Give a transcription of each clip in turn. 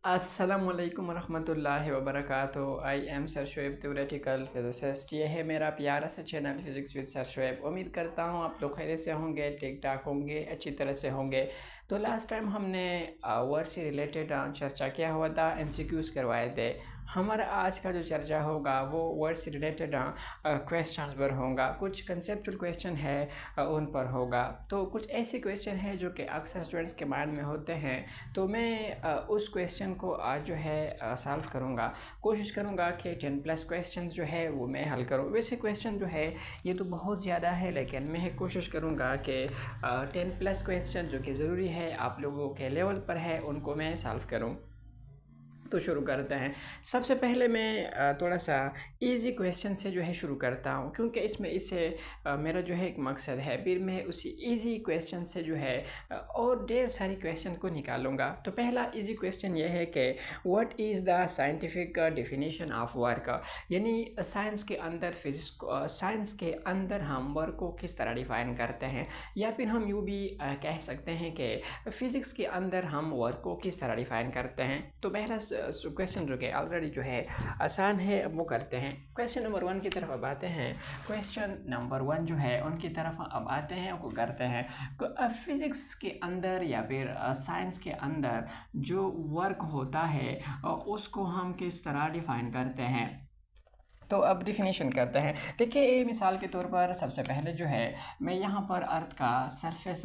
अस्सलामुअलैकुम वरहमतुल्लाहि वबरकातुहू। I am sir Shoaib theoretical physicist. ये है मेरा प्यारा सा channel physics with sir Shoaib. उम्मीद करता हूँ आप लोग खैरियत से होंगे, ठीक ठाक होंगे, अच्छी तरह से होंगे। तो लास्ट टाइम हमने वर्ड से रिलेटेड चर्चा किया हुआ था, एमसीक्यूज़ करवाए थे। हमारा आज का जो चर्चा होगा वो वर्ड से रिलेटेड क्वेश्चन पर होगा। कुछ कंसेप्चुअल क्वेश्चन है उन पर होगा। तो कुछ ऐसे क्वेश्चन है जो कि अक्सर स्टूडेंट्स के माइंड में होते हैं। तो मैं उस क्वेश्चन को आज जो है सॉल्व करूँगा। कोशिश करूँगा कि 10+ क्वेश्चंस जो है वो मैं हल करूँ। वैसे क्वेश्चन जो है ये तो बहुत ज़्यादा है, लेकिन मैं कोशिश करूँगा कि 10+ क्वेश्चन जो कि ज़रूरी है, आप लोगों के लेवल पर है, उनको मैं सॉल्व करूँ। तो शुरू करते हैं। सबसे पहले मैं थोड़ा सा इजी क्वेश्चन से जो है शुरू करता हूँ, क्योंकि इससे मेरा जो है एक मकसद है। फिर मैं उसी इजी क्वेश्चन से जो है और ढेर सारी क्वेश्चन को निकालूंगा। तो पहला इजी क्वेश्चन ये है कि what is the scientific definition of work. यानी साइंस के अंदर साइंस के अंदर हम वर्क को किस तरह डिफाइन करते हैं, या फिर हम यूँ भी कह सकते हैं कि फिज़िक्स के अंदर हम वर्क को किस तरह डिफाइन करते हैं। तो पहला क्वेश्चन जो कि ऑलरेडी जो है आसान है, अब वो करते हैं। क्वेश्चन नंबर 1 की तरफ अब आते हैं। क्वेश्चन नंबर 1 जो है उनकी तरफ अब आते हैं, उनको करते हैं। फिज़िक्स के अंदर या फिर साइंस के अंदर जो वर्क होता है उसको हम किस तरह डिफाइन करते हैं। तो अब डिफिनीशन करते हैं। देखिए, मिसाल के तौर पर सबसे पहले जो है मैं यहाँ पर अर्थ का सरफेस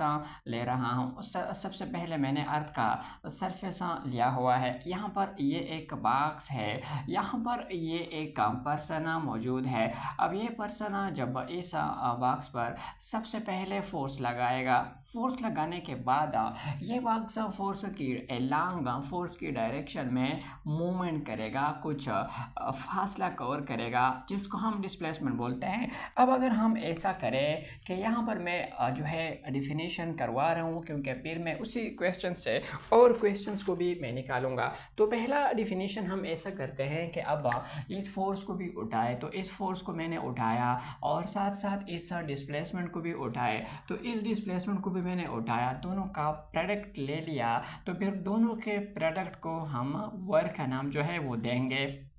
ले रहा हूँ। सबसे पहले मैंने अर्थ का सरफेस लिया हुआ है। यहाँ पर ये एक बॉक्स है, यहाँ पर ये एक पर्सन मौजूद है। अब ये पर्सन जब इस बॉक्स पर सबसे पहले फोर्स लगाएगा, फोर्स लगाने के बाद ये बॉक्स फोर्स की डायरेक्शन में मूवमेंट करेगा, कुछ फासला कवर करेगा, जिसको हम डिस्प्लेसमेंट बोलते हैं। अब अगर हम ऐसा करें कि यहाँ पर मैं जो है डिफिनीशन करवा रहा हूँ, क्योंकि फिर मैं उसी क्वेश्चन से और क्वेश्चंस को भी मैं निकालूंगा। तो पहला डिफिनीशन हम ऐसा करते हैं कि अब इस फोर्स को भी उठाए, तो इस फोर्स को मैंने उठाया और साथ साथ इस डिस्प्लेसमेंट को भी उठाए, तो इस डिस्प्लेसमेंट को भी मैंने उठाया, दोनों का प्रोडक्ट ले लिया। तो फिर दोनों के प्रोडक्ट को हम वर्क का नाम जो है वो देंगे।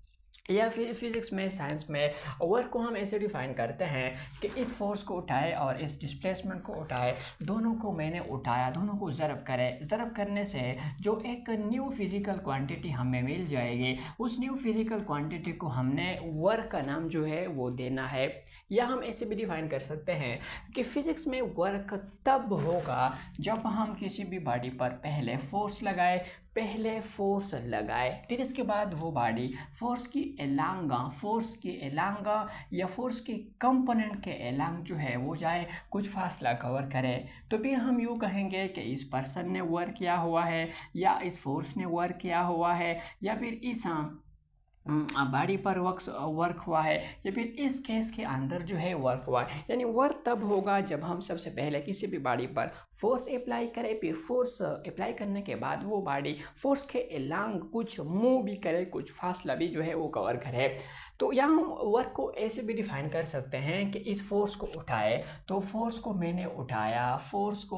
या फिर फिज़िक्स में, साइंस में वर्क को हम ऐसे डिफाइन करते हैं कि इस फोर्स को उठाए और इस डिस्प्लेसमेंट को उठाए, दोनों को मैंने उठाया, दोनों को ज़रब करें। ज़रब करने से जो एक न्यू फिज़िकल क्वांटिटी हमें मिल जाएगी, उस न्यू फिज़िकल क्वांटिटी को हमने वर्क का नाम जो है वो देना है। या हम ऐसे भी डिफाइन कर सकते हैं कि फ़िज़िक्स में वर्क तब होगा जब हम किसी भी बॉडी पर पहले फोर्स लगाए, फिर इसके बाद वो बॉडी फोर्स के एलांगा या फोर्स के कंपोनेंट के एलांग जो है वो जाए, कुछ फासला कवर करे। तो फिर हम यूँ कहेंगे कि इस पर्सन ने वर्क किया हुआ है, या इस फोर्स ने वर्क किया हुआ है, या फिर इस बॉडी पर वर्क हुआ है, या फिर इस केस के अंदर जो है वर्क हुआ है। यानी वर्क तब होगा जब हम सबसे पहले किसी भी बॉडी पर फोर्स अप्लाई करें, फिर फोर्स अप्लाई करने के बाद वो बॉडी फोर्स के एलांग कुछ मूव भी करे, कुछ फासला भी जो है वो कवर करे। तो यहाँ हम वर्क को ऐसे भी डिफाइन कर सकते हैं कि इस फोर्स को उठाए, तो फोर्स को मैंने उठाया, फोर्स को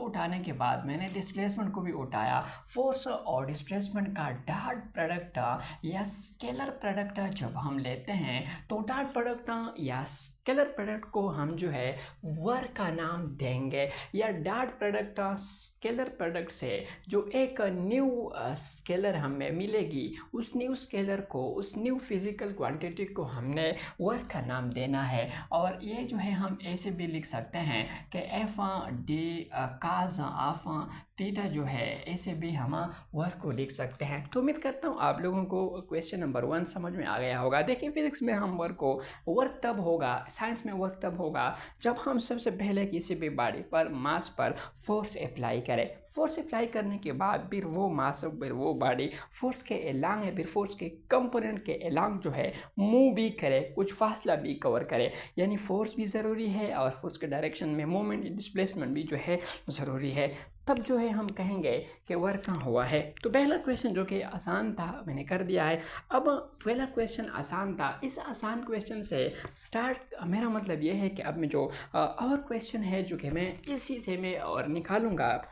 उठाने के बाद मैंने डिस्प्लेसमेंट को भी उठाया। फोर्स और डिस्प्लेसमेंट का डॉट प्रोडक्ट या स्केलर प्रोडक्ट जब हम लेते हैं, तो डॉट प्रोडक्ट या स्केलर प्रोडक्ट को हम जो है वर्क का नाम देंगे। या डॉट प्रोडक्ट स्केलर प्रोडक्ट से जो एक न्यू स्केलर हमें मिलेगी, उस न्यू स्केलर को, उस न्यू फिजिकल क्वांटिटी को हमने वर्क का नाम देना है। और ये जो है हम ऐसे भी लिख सकते हैं कि F D cause of theta जो है, ऐसे भी हम वर्क को लिख सकते हैं। तो उम्मीद करता हूँ आप लोगों को क्वेश्चन नंबर 1 समझ में आ गया होगा। देखिए, फिजिक्स में हम वर्क तब होगा, साइंस में वर्क तब होगा जब हम सबसे पहले किसी भी बॉडी पर, मास पर फोर्स अप्लाई करें। फोर्स अप्लाई करने के बाद फिर वो मास, फिर वो बॉडी फोर्स के एलांग है, फिर फोर्स के कंपोनेंट के एलांग जो है मूव भी करे, कुछ फासला भी कवर करे। यानी फोर्स भी ज़रूरी है और फोर्स के डायरेक्शन में मूवमेंट, डिस्प्लेसमेंट भी जो है ज़रूरी है। तब जो है हम कहेंगे कि वर्क कहाँ हुआ है। तो पहला क्वेश्चन जो कि आसान था मैंने कर दिया है। अब पहला क्वेश्चन आसान था, इस आसान क्वेश्चन से स्टार्ट, मेरा मतलब ये है कि अब मैं जो और क्वेश्चन है जो कि मैं इसी से मैं और निकालूंगा,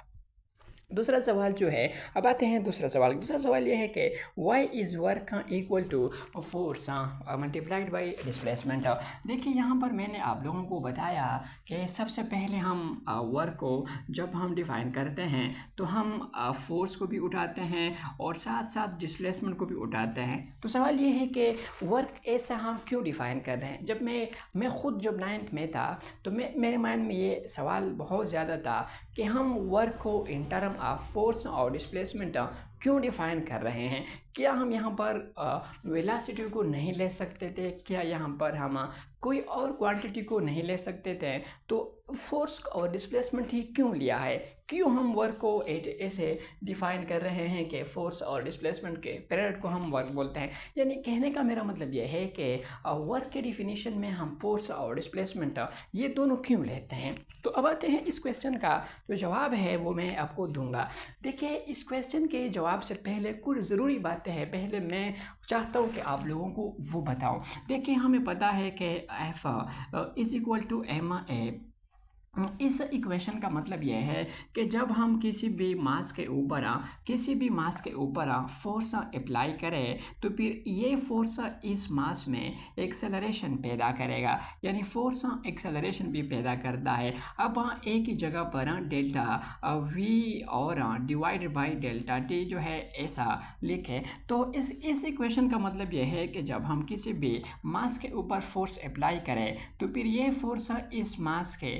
दूसरा सवाल जो है, अब आते हैं दूसरा सवाल ये है कि why is work equal to force multiplied by displacement. देखिए यहाँ पर मैंने आप लोगों को बताया कि सबसे पहले हम वर्क को जब हम डिफ़ाइन करते हैं तो हम फोर्स को भी उठाते हैं और साथ साथ डिस्प्लेसमेंट को भी उठाते हैं। तो सवाल ये है कि वर्क ऐसा हम क्यों डिफ़ाइन कर रहे हैं। जब मैं ख़ुद जब 9th में था तो मेरे माइंड में ये सवाल बहुत ज़्यादा था कि हम वर्क को इन टर्म ऑफ फोर्स और डिस्प्लेसमेंट क्यों डिफ़ाइन कर रहे हैं। क्या हम यहाँ पर वेलोसिटी को नहीं ले सकते थे, क्या यहाँ पर हम कोई और क्वांटिटी को नहीं ले सकते थे। तो फोर्स और डिस्प्लेसमेंट ही क्यों लिया है, क्यों हम वर्क को ऐसे डिफ़ाइन कर रहे हैं कि फोर्स और डिस्प्लेसमेंट के पीरियड को हम वर्क बोलते हैं। यानी कहने का मेरा मतलब ये है कि वर्क के डिफिनीशन में हम फोर्स और डिस्प्लेसमेंट ये दोनों क्यों लेते हैं। तो अब आते हैं इस क्वेश्चन का जो जवाब है वो मैं आपको दूंगा। देखिए इस क्वेश्चन के जवाब से पहले कुछ ज़रूरी बातें हैं, पहले मैं चाहता हूँ कि आप लोगों को वो बताऊँ। देखिए हमें पता है कि F is equal to ma। इस इक्वेशन का मतलब यह है कि जब हम किसी भी मास के ऊपर फोर्स अप्लाई करें तो फिर ये फोर्स इस मास में एक्सेलरेशन पैदा करेगा, यानी फोर्स एक्सेलरेशन भी पैदा करता है। अब एक ही जगह पर डेल्टा वी और डिवाइड बाय डेल्टा टी जो है ऐसा लिखे। तो इस इक्वेशन का मतलब यह है कि जब हम किसी भी मास के ऊपर फोर्स अप्लाई करें तो फिर ये फोर्स इस मास के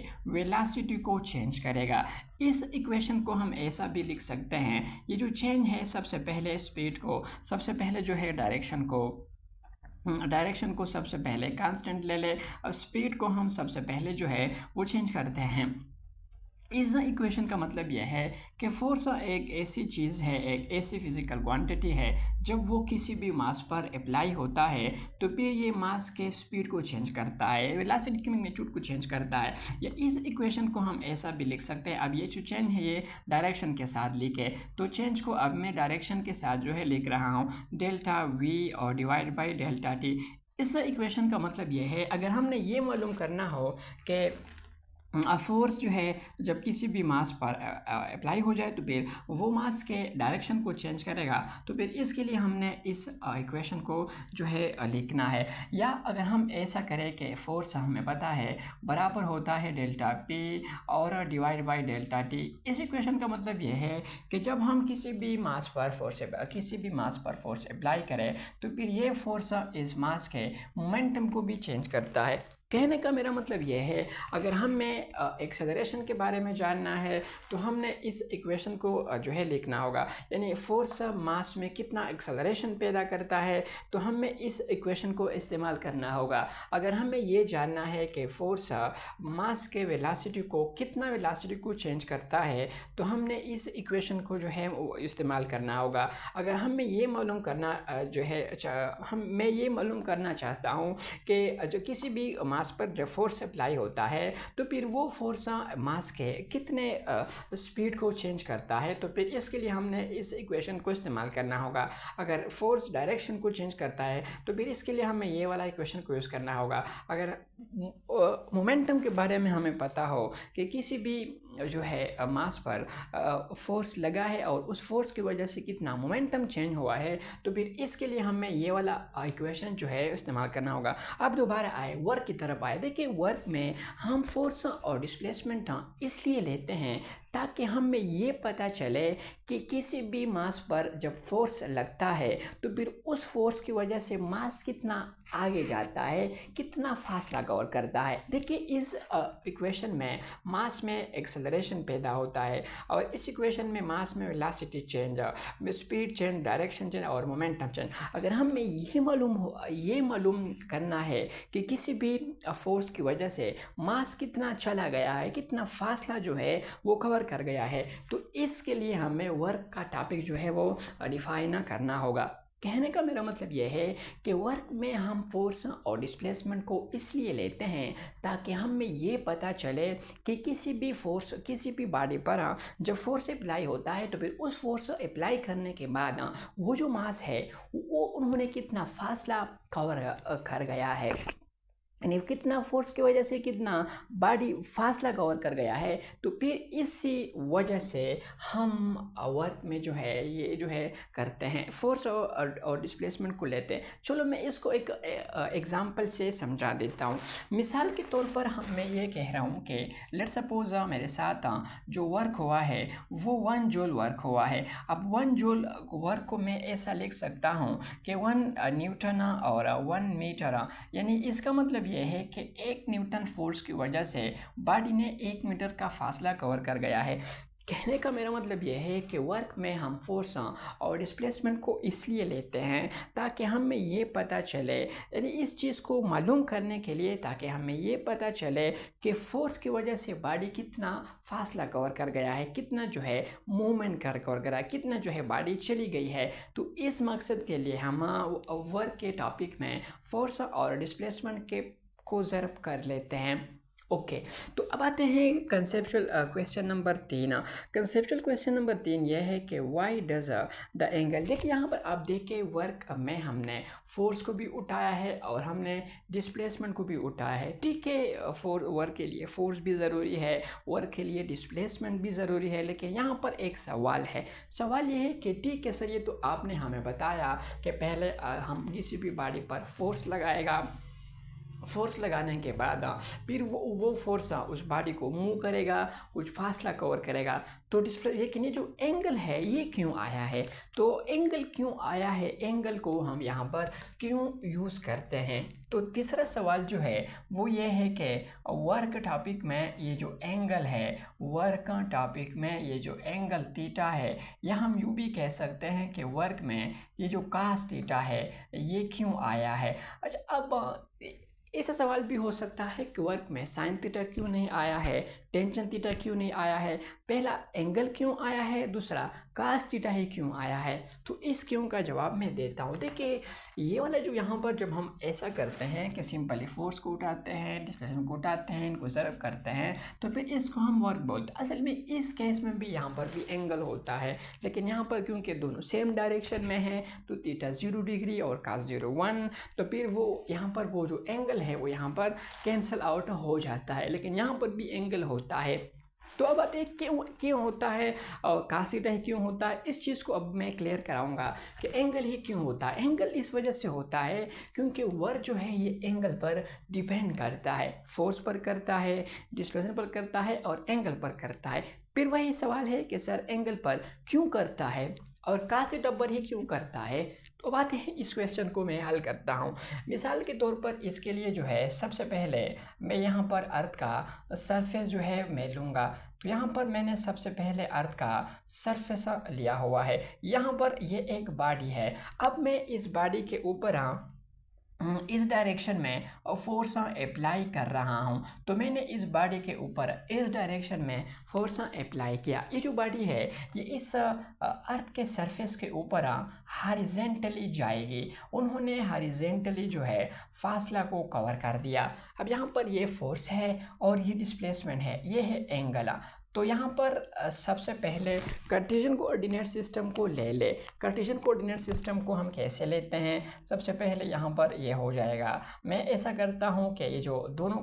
वेलोसिटी को चेंज करेगा। इस इक्वेशन को हम ऐसा भी लिख सकते हैं, ये जो चेंज है सबसे पहले स्पीड को, सबसे पहले जो है डायरेक्शन को सबसे पहले कांस्टेंट ले ले और स्पीड को हम सबसे पहले जो है वो चेंज करते हैं। इस इक्वेशन का मतलब यह है कि फोर्स एक ऐसी चीज़ है, एक ऐसी फिजिकल क्वांटिटी है, जब वो किसी भी मास पर अप्लाई होता है तो फिर ये मास के स्पीड को चेंज करता है, वेलोसिटी की मैग्नीट्यूड को चेंज करता है। या इस इक्वेशन को हम ऐसा भी लिख सकते हैं, अब ये जो चेंज है ये डायरेक्शन के साथ लिखे, तो चेंज को अब मैं डायरेक्शन के साथ जो है लिख रहा हूँ डेल्टा वी और डिवाइड बाई डेल्टा टी। इस इक्वेशन का मतलब ये है, अगर हमने ये मालूम करना हो कि फोर्स जो है जब किसी भी मास पर अप्लाई हो जाए तो फिर वो मास के डायरेक्शन को चेंज करेगा, तो फिर इसके लिए हमने इस इक्वेशन को जो है लिखना है। या अगर हम ऐसा करें कि फोर्स हमें पता है बराबर होता है डेल्टा पी और डिवाइड बाय डेल्टा टी। इस इक्वेशन का मतलब ये है कि जब हम किसी भी मास पर फोर्स अप्लाई करें तो फिर ये फोर्स इस मास के मोमेंटम को भी चेंज करता है। कहने का मेरा मतलब ये है, अगर हमें एक्सेलरेशन के बारे में जानना है तो हमने इस इक्वेशन को जो है लिखना होगा, यानी फोर्स मास में कितना एक्सेलरेशन पैदा करता है तो हमें इस इक्वेशन को इस्तेमाल करना होगा। अगर हमें ये जानना है कि फोर्स मास के वेलोसिटी को चेंज करता है तो हमने इस इक्वेशन को जो है वो इस्तेमाल करना होगा। अगर हमें ये मालूम करना मैं ये मालूम करना चाहता हूँ कि जो किसी भी मास पर जब फोर्स अप्लाई होता है तो फिर वो फोर्स मास के कितने स्पीड को चेंज करता है, तो फिर इसके लिए हमने इस इक्वेशन को इस्तेमाल करना होगा। अगर फोर्स डायरेक्शन को चेंज करता है तो फिर इसके लिए हमें ये वाला इक्वेशन को यूज़ करना होगा। अगर मोमेंटम के बारे में हमें पता हो कि किसी भी जो है मास पर फोर्स लगा है और उस फोर्स की वजह से कितना मोमेंटम चेंज हुआ है, तो फिर इसके लिए हमें ये वाला इक्वेशन जो है इस्तेमाल करना होगा। अब दोबारा आए वर्क की तरफ आए। देखिए वर्क में हम फोर्स और डिस्प्लेसमेंट इसलिए लेते हैं ताकि हमें ये पता चले कि किसी भी मास पर जब फोर्स लगता है तो फिर उस फोर्स की वजह से मास कितना आगे जाता है, कितना फासला कवर करता है। देखिए इस इक्वेशन में मास में एक्सेलरेशन पैदा होता है और इस इक्वेशन में मास में velocity change, speed change, direction change और मोमेंटम चेंज। अगर हमें ये मालूम करना है कि किसी भी फोर्स की वजह से मास कितना चला गया है, कितना फासला जो है वो कवर कर गया है, तो इसके लिए हमें वर्क का टॉपिक जो है वो डिफाइन करना होगा। कहने का मेरा मतलब यह है कि वर्क में हम फोर्स और डिस्प्लेसमेंट को इसलिए लेते हैं ताकि हमें ये पता चले कि किसी भी बॉडी पर जब फोर्स अप्लाई होता है तो फिर उस फोर्स अप्लाई करने के बाद वो जो मास है वो उन्होंने कितना फासला कवर कर गया है। यानी कितना फोर्स की वजह से कितना बॉडी फासला कवर कर गया है। तो फिर इसी वजह से हम वर्क में जो है ये जो है करते हैं, फोर्स और डिस्प्लेसमेंट को लेते हैं। चलो मैं इसको एक एग्जांपल से समझा देता हूँ। मिसाल के तौर पर मैं ये कह रहा हूँ कि लेट्स सपोज मेरे साथ जो वर्क हुआ है वो 1 जूल वर्क हुआ है। अब 1 जूल वर्क को मैं ऐसा लिख सकता हूँ कि 1 न्यूटन और 1 मीटर, यानी इसका मतलब ये है कि 1 न्यूटन फोर्स की वजह से बॉडी ने 1 मीटर का फासला कवर कर गया है। कहने का मेरा मतलब ये है कि वर्क में हम फोर्स और डिस्प्लेसमेंट को इसलिए लेते हैं ताकि हमें ये पता चले, यानी इस चीज़ को मालूम करने के लिए, ताकि हमें ये पता चले कि फोर्स की वजह से बॉडी कितना फासला कवर कर गया है, कितना जो है मूवमेंट कवर करा, कितना जो है बॉडी चली गई है। तो इस मकसद के लिए हम वर्क के टॉपिक में फोर्स और डिस्प्लेसमेंट के को ज़र्ब कर लेते हैं। ओके, तो अब आते हैं conceptual question number 3। Conceptual question number 3 यह है कि वाई डज द एंगल, देखिए यहाँ पर आप देखिए वर्क में हमने फोर्स को भी उठाया है और हमने डिस्प्लेसमेंट को भी उठाया है। ठीक है, वर्क के लिए फोर्स भी ज़रूरी है, वर्क के लिए डिस्प्लेसमेंट भी ज़रूरी है, लेकिन यहाँ पर एक सवाल है। सवाल ये है कि ठीक है सर, ये तो आपने हमें बताया कि पहले हम किसी भी बॉडी पर फोर्स लगाएगा, फोर्स लगाने के बाद फिर वो फोर्स उस बॉडी को मूव करेगा, कुछ फासला कवर करेगा। तो डिस्प्ले, लेकिन ये जो एंगल है ये क्यों आया है? तो एंगल क्यों आया है, एंगल को हम यहाँ पर क्यों यूज़ करते हैं? तो तीसरा सवाल जो है वो ये है कि वर्क टॉपिक में ये जो एंगल है, वर्क टॉपिक में ये जो एंगल थीटा है, या हम यूँ भी कह सकते हैं कि वर्क में ये जो कास थीटा है ये क्यों आया है। अच्छा, अब ऐसा सवाल भी हो सकता है कि वर्क में साइन थीटा क्यों नहीं आया है, टेंशन थीटा क्यों नहीं आया है, पहला एंगल क्यों आया है, दूसरा कास थीटा ही क्यों आया है। तो इस क्यों का जवाब मैं देता हूँ। देखिए ये वाला जो यहाँ पर जब हम ऐसा करते हैं कि सिंपली फोर्स को उठाते हैं, डिस्प्लेसमेंट को उठाते हैं, इनको ज़र्ब करते हैं, तो फिर इसको हम वर्क बोलते हैं। असल में इस केस में भी यहाँ पर भी एंगल होता है, लेकिन यहाँ पर क्योंकि दोनों सेम डायरेक्शन में है तो थीटा 0 डिग्री और कास 0 1, तो फिर वो यहाँ पर वो जो एंगल है वो यहाँ पर कैंसिल आउट हो जाता है, लेकिन यहाँ पर भी एंगल होता है। तो अब आते हैं क्यों क्यों होता है और कास थीटा ही क्यों होता है। इस चीज़ को अब मैं क्लियर कराऊंगा कि एंगल ही क्यों होता है। एंगल इस वजह से होता है क्योंकि वर्क जो है ये एंगल पर डिपेंड करता है, फोर्स पर करता है, डिस्प्लेसमेंट पर करता है और एंगल पर करता है। फिर वही सवाल है कि सर एंगल पर क्यों करता है और कास थीटा पर ही क्यों करता है। तो बात है, इस क्वेश्चन को मैं हल करता हूँ। मिसाल के तौर पर इसके लिए जो है सबसे पहले मैं यहाँ पर अर्थ का सरफेस जो है मैं लूँगा। तो यहाँ पर मैंने सबसे पहले अर्थ का सरफेस लिया हुआ है। यहाँ पर ये एक बॉडी है। अब मैं इस बॉडी के ऊपर इस डायरेक्शन में फोर्स अप्लाई कर रहा हूँ। तो मैंने इस बॉडी के ऊपर इस डायरेक्शन में फोर्स अप्लाई किया। ये जो बॉडी है ये इस अर्थ के सरफेस के ऊपर हॉरिजॉन्टली जाएगी। उन्होंने हॉरिजॉन्टली जो है फासला को कवर कर दिया। अब यहाँ पर ये फोर्स है और ये डिस्प्लेसमेंट है, ये है एंगल। तो यहाँ पर सबसे पहले कार्टेशियन कोऑर्डिनेट सिस्टम को ले ले। कार्टेशियन कोऑर्डिनेट सिस्टम को हम कैसे लेते हैं, सबसे पहले यहाँ पर ये हो जाएगा। मैं ऐसा करता हूँ कि ये जो दोनों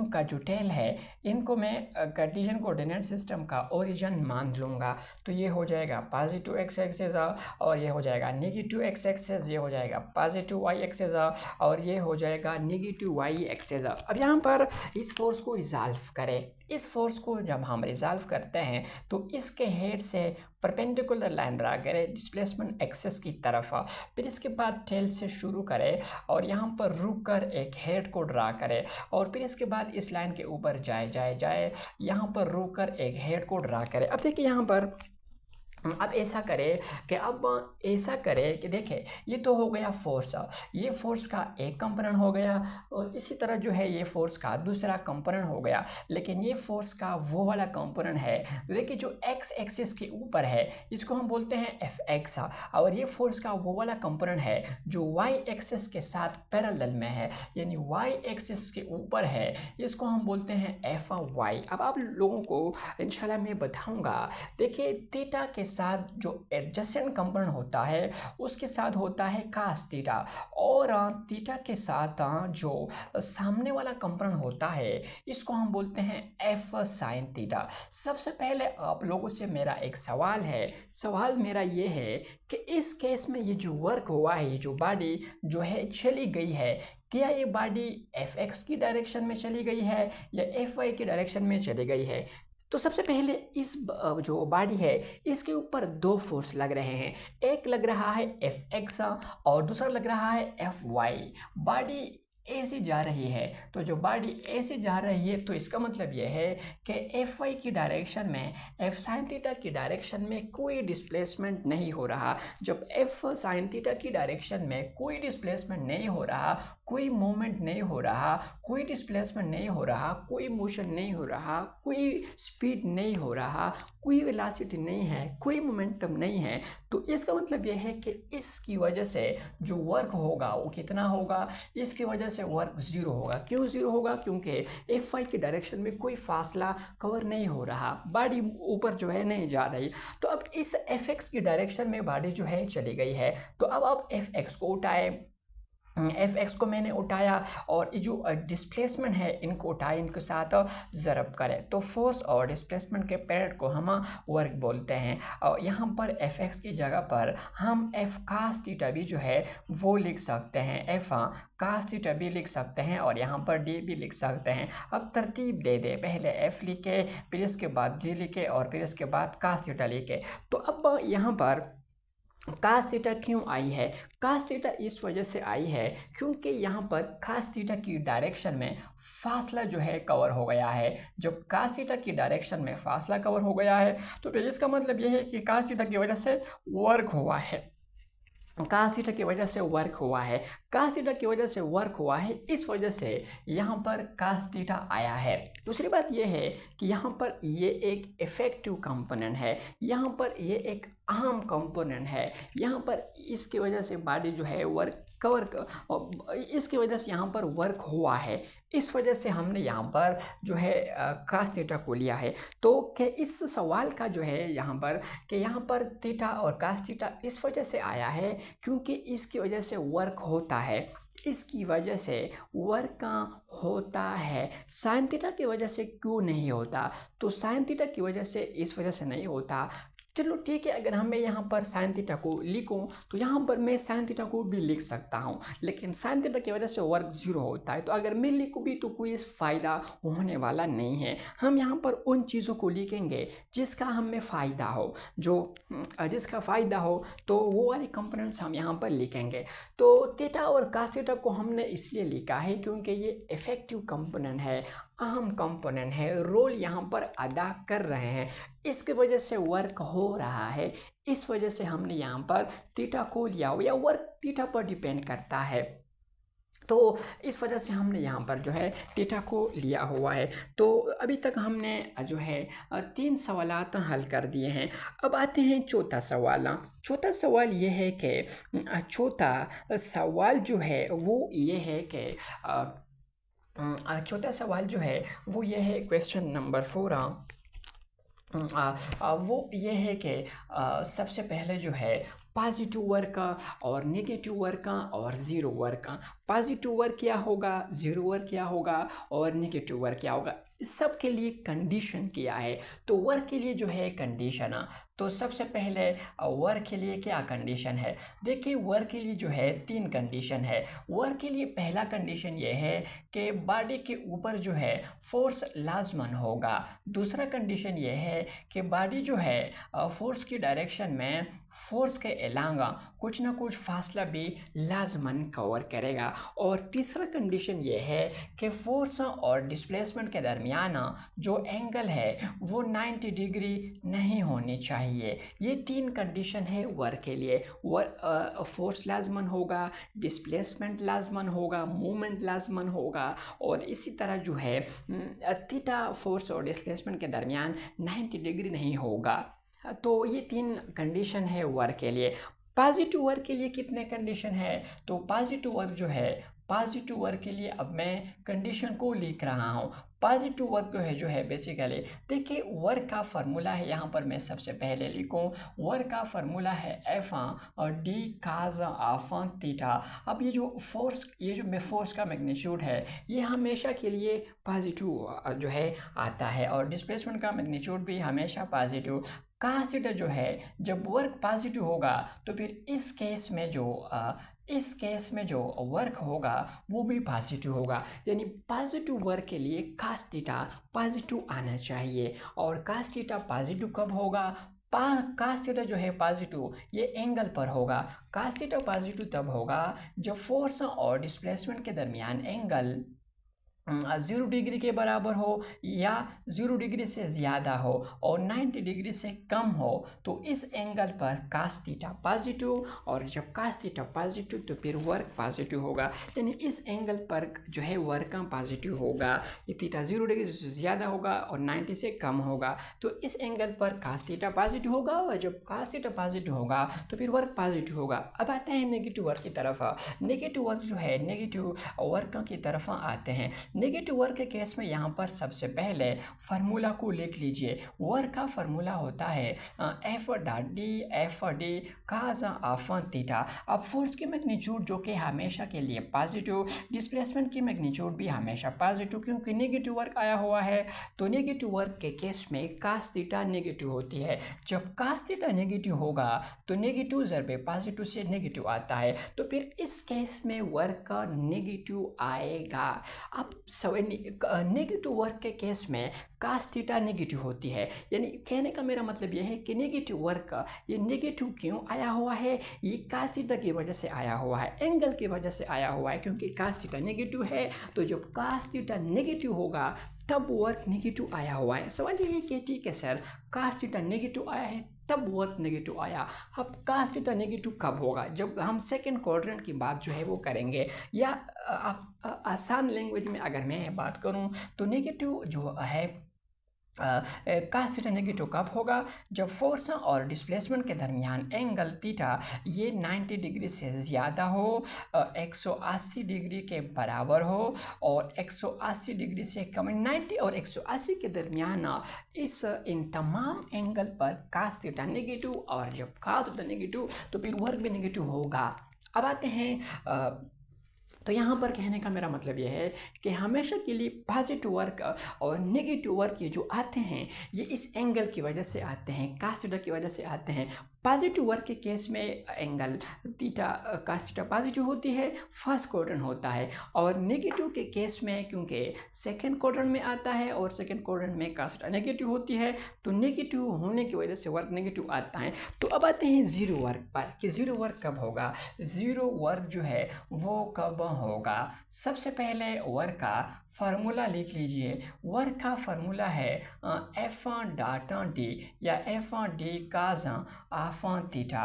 का जो टेल है इनको मैं कार्टेशियन कोऑर्डिनेट सिस्टम का ओरिजिन मान लूँगा। तो ये हो जाएगा पॉजिटिव एक्स एक्सेस और ये हो जाएगा नेगेटिव एक्स एक्सेस, ये हो जाएगा पॉजिटिव वाई एक्सेस और ये हो जाएगा नेगेटिव वाई एक्सेस। अब यहाँ पर इस फोर्स को रिजॉल्व करें। इस फोर्स को जब हम रिजॉल्व करते हैं तो इसके हेड से परपेंडिकुलर लाइन ड्रा करें डिस्प्लेसमेंट एक्सेस की तरफ। फिर इसके बाद टेल से शुरू करें और यहाँ पर रुक कर एक हेड को ड्रा करें और फिर इसके बाद इस लाइन के ऊपर जाए यहाँ पर रुक कर एक हेड को ड्रा करें। अब देखिए यहाँ पर अब ऐसा करें कि देखें ये तो हो गया फोर्स, ये फोर्स का एक कंपोनेंट हो गया और इसी तरह जो है ये फोर्स का दूसरा कंपोनेंट हो गया। लेकिन ये फोर्स का वो वाला कंपोनेंट है देखिए जो एक्स एक्सिस के ऊपर है, इसको हम बोलते हैं एफ एक्स, और ये फोर्स का वो वाला कंपोनेंट है जो वाई एक्सिस के साथ पैरेलल में है, यानी वाई एक्सिस के ऊपर है, इसको हम बोलते हैं एफ वाई। अब आप लोगों को इंशाल्लाह मैं बताऊंगा। देखिए थीटा के साथ जो एडजेसेंट कंपोनेंट होता है उसके साथ होता है कास थीटा, और थीटा के साथ जो सामने वाला कंपोनेंट होता है इसको हम बोलते हैं एफ साइन थीटा। सबसे पहले आप लोगों से मेरा एक सवाल है, सवाल मेरा ये है कि इस केस में ये जो वर्क हुआ है, ये जो बॉडी जो है चली गई है, क्या ये बॉडी एफ एक्स की डायरेक्शन में चली गई है या एफ वाई की डायरेक्शन में चली गई है? तो सबसे पहले इस जो बॉडी है इसके ऊपर दो फोर्स लग रहे हैं, एक लग रहा है एफ एक्स और दूसरा लग रहा है एफ वाई। बॉडी ऐसे जा रही है, तो जो बॉडी ऐसे जा रही है तो इसका मतलब यह है कि एफ वाई की डायरेक्शन में एफ साइन थीटा की डायरेक्शन में कोई डिस्प्लेसमेंट नहीं हो रहा। जब एफ साइन थीटा की डायरेक्शन में कोई डिस्प्लेसमेंट नहीं हो रहा, कोई मूवमेंट नहीं हो रहा, कोई डिस्प्लेसमेंट नहीं हो रहा, कोई मोशन नहीं हो रहा, कोई स्पीड नहीं हो रहा, कोई वेलोसिटी नहीं है, कोई मोमेंटम नहीं है, तो इसका मतलब यह है कि इसकी वजह से जो वर्क होगा वो कितना होगा? इसकी वजह से वर्क ज़ीरो होगा। क्यों ज़ीरो होगा? क्योंकि एफ वाई की डायरेक्शन में कोई फासला कवर नहीं हो रहा, बॉडी ऊपर जो है नहीं जा रही। तो अब इस एफ एक्स की डायरेक्शन में बॉडी जो है चली गई है, तो अब आप एफ एक्स को उठाए, एफ एक्स को मैंने उठाया और ये जो डिस्प्लेसमेंट है इनको उठाए, इनके साथ ज़रब करें, तो फोर्स और डिस्प्लेसमेंट के पेरियड को हम वर्क बोलते हैं। और यहाँ पर एफ एक्स की जगह पर हम एफ कास थीटा भी जो है वो लिख सकते हैं, एफ कास थीटा भी लिख सकते हैं और यहाँ पर डी भी लिख सकते हैं। अब तरतीब दे दे, पहले एफ लिखे, फिर इसके बाद डी लिखे और फिर इसके बाद कास थीटा लिखे। तो अब यहाँ पर कास थीटा क्यों आई है? कास थीटा इस वजह से आई है क्योंकि यहाँ पर कास थीटा की डायरेक्शन में फासला जो है कवर हो गया है। जब कास थीटा की डायरेक्शन में फासला कवर हो गया है तो फिर इसका मतलब यह है कि कास थीटा की वजह से वर्क हुआ है, कास थीटा की वजह से वर्क हुआ है, कास थीटा की वजह से वर्क हुआ है, इस वजह से यहाँ पर कास थीटा आया है। दूसरी बात यह है कि यहाँ पर ये एक इफेक्टिव कंपोनेंट है, यहाँ पर ये एक अहम कंपोनेंट है, यहाँ पर इसकी वजह से बॉडी जो है वर्क इसकी वजह से यहाँ पर वर्क हुआ है, इस वजह से हमने यहाँ पर जो है कास थीटा को लिया है। तो क्या इस सवाल का जो है यहाँ पर कि यहाँ पर थीटा और कास थीटा इस वजह से आया है क्योंकि इसकी वजह से वर्क होता है, इसकी वजह से वर्क होता है। साइन थीटा की वजह से क्यों नहीं होता? तो साइन थीटा की वजह से इस वजह से नहीं होता। चलो ठीक है, अगर हमें यहाँ पर साइन थीटा को लिखूँ तो यहाँ पर मैं साइन थीटा को भी लिख सकता हूँ, लेकिन साइन थीटा की वजह से वर्क ज़ीरो होता है, तो अगर मैं लिखूँ भी तो कोई फ़ायदा होने वाला नहीं है। हम यहाँ पर उन चीज़ों को लिखेंगे जिसका हमें फ़ायदा हो, जो जिसका फ़ायदा हो तो वो वाले कंपोनेंट्स हम यहाँ पर लिखेंगे। तो थीटा और कास थीटा को हमने इसलिए लिखा है क्योंकि ये इफ़ेक्टिव कंपोनेंट है, अहम कंपोनेंट है, रोल यहाँ पर अदा कर रहे हैं, इसकी वजह से वर्क हो रहा है, इस वजह से हमने यहाँ पर थीटा को लिया हो, या वर्क थीटा पर डिपेंड करता है, तो इस वजह से हमने यहाँ पर जो है थीटा को लिया हुआ है। तो अभी तक हमने जो है 3 सवालात हल कर दिए हैं। अब आते हैं चौथा सवाल। चौथा सवाल ये है कि चौथा सवाल जो है वो ये है कि चौथा सवाल जो है वो ये है, क्वेश्चन नंबर 4, वो ये है कि सबसे पहले जो है पॉजिटिव वर्क और नेगेटिव वर्क और ज़ीरो वर्क, पॉजिटिव वर्क क्या होगा, ज़ीरो वर्क क्या होगा और नेगेटिव वर्क क्या होगा, सब के लिए कंडीशन किया है। तो वर्क के लिए जो है कंडीशन, तो सबसे पहले वर्क के लिए क्या कंडीशन है? देखिए वर्क के लिए जो है 3 कंडीशन है। वर्क के लिए पहला कंडीशन ये है कि बॉडी के ऊपर जो है फोर्स लाजमन होगा। दूसरा कंडीशन ये है कि बॉडी जो है फोर्स की डायरेक्शन में फोर्स के अलावा कुछ ना कुछ फासला भी लाजमन कवर करेगा। और तीसरा कंडीशन ये है कि फोर्स और डिस्प्लेसमेंट के दरमियान जो एंगल है वो 90 डिग्री नहीं होनी चाहिए। ये 3 कंडीशन है वर्क के लिए। फोर्स लाजमन होगा, डिस्प्लेसमेंट लाजमन होगा, मूवमेंट लाजमन होगा, और इसी तरह जो है थीटा फोर्स और डिस्प्लेसमेंट के दरमियान 90 डिग्री नहीं होगा। तो ये 3 कंडीशन है वर्क के लिए। पॉजिटिव वर्क के लिए कितने कंडीशन है? तो पॉजिटिव वर्क जो है, पॉजिटिव वर्क के लिए अब मैं कंडीशन को लिख रहा हूँ। पॉजिटिव वर्क जो है बेसिकली देखिए वर्क का फार्मूला है, यहाँ पर मैं सबसे पहले लिखूँ वर्क का फार्मूला है एफ और डी काज आफा थीटा। अब ये जो फोर्स का मैग्नीट्यूड है ये हमेशा के लिए पॉजिटिव जो है आता है और डिस्प्लेसमेंट का मैग्नीट्यूड भी हमेशा पॉजिटिव। काज थीटा जो है जब वर्क पॉजिटिव होगा तो फिर इस केस में जो वर्क होगा वो भी पॉजिटिव होगा, यानी पॉजिटिव वर्क के लिए काज थीटा पॉजिटिव आना चाहिए। और काज थीटा पॉजिटिव कब होगा? काज थीटा जो है पॉजिटिव ये एंगल पर होगा। काज थीटा पॉजिटिव तब होगा जब फोर्स और डिस्प्लेसमेंट के दरमियान एंगल 0 डिग्री के बराबर हो या 0 डिग्री से ज़्यादा हो और 90 डिग्री से कम हो, तो इस एंगल पर कास थीटा पॉजिटिव, और जब कास थीटा पॉजिटिव तो फिर वर्क पॉजिटिव होगा, यानी इस एंगल पर जो है वर्क पॉजिटिव होगा। ये थीटा 0 डिग्री से ज़्यादा होगा और 90 से कम होगा, तो इस एंगल पर कास थीटा पॉजिटिव होगा, और जब कास थीटा पॉजिटिव होगा तो फिर वर्क पॉजिटिव होगा। अब आते हैं नेगेटिव वर्क की तरफ। नेगेटिव वर्क जो है नेगेटिव वर्क की तरफ आते हैं। नेगेटिव वर्क के केस में यहाँ पर सबसे पहले फार्मूला को लिख लीजिए। वर्क का फार्मूला होता है एफ डी काज आफा थीटा। अब फोर्स की मैग्नीट्यूड जो कि हमेशा के लिए पॉजिटिव, डिस्प्लेसमेंट की मैग्नीट्यूड भी हमेशा पॉजिटिव, क्योंकि नेगेटिव वर्क आया हुआ है तो नेगेटिव वर्क के केस में कास थीटा नेगेटिव होती है। जब कास थीटा नेगेटिव होगा तो नेगेटिव ज़रबे पॉजिटिव से नेगेटिव आता है, तो फिर इस केस में वर्क नेगेटिव आएगा। अब नेगेटिव वर्क के केस में कास थीटा नेगेटिव होती है, यानी कहने का मेरा मतलब यह है कि नेगेटिव वर्क ये नेगेटिव क्यों आया हुआ है? ये कास थीटा की वजह से आया हुआ है, एंगल की वजह से आया हुआ है, क्योंकि कास थीटा नेगेटिव है। तो जब कास थीटा नेगेटिव होगा तब वर्क नेगेटिव आया हुआ है। सवाल ये है कि ठीक है सर, कास थीटा नेगेटिव आया है तब वर्क नेगेटिव आया। अब कास थीटा नेगेटिव कब होगा? जब हम सेकंड क्वाड्रेंट की बात जो है वो करेंगे, या आसान लैंग्वेज में अगर मैं बात करूं तो नेगेटिव जो है कास थीटा नेगेटिव कब होगा? जब फोर्स और डिस्प्लेसमेंट के दरमियान एंगल थीटा ये 90 डिग्री से ज़्यादा हो, 180 डिग्री के बराबर हो और 180 डिग्री से कम, 90 और 180 के दरमियान इन तमाम एंगल पर कास थीटा नेगेटिव, और जब कास थीटा नेगेटिव तो फिर वर्क भी नेगेटिव होगा। अब आते हैं तो यहाँ पर कहने का मेरा मतलब यह है कि हमेशा के लिए पॉजिटिव वर्क और नेगेटिव वर्क ये जो आते हैं ये इस एंगल की वजह से आते हैं, कास थीटा की वजह से आते हैं। पॉजिटिव वर्क के केस में angle theta cos theta positive होती है, फर्स्ट क्वाड्रेंट होता है, और नेगेटिव के केस में क्योंकि सेकंड क्वाड्रेंट में आता है और सेकंड क्वाड्रेंट में कास थीटा नेगेटिव होती है, तो नेगेटिव होने की वजह से वर्क नेगेटिव आता है। तो अब आते हैं ज़ीरो वर्क पर कि ज़ीरो वर्क कब होगा। ज़ीरो वर्क जो है वो कब होगा? सबसे पहले वर्क का फार्मूला लिख लीजिए। वर्क का फार्मूला है एफ डाटा डी या एफ डी काज आफा थीटा।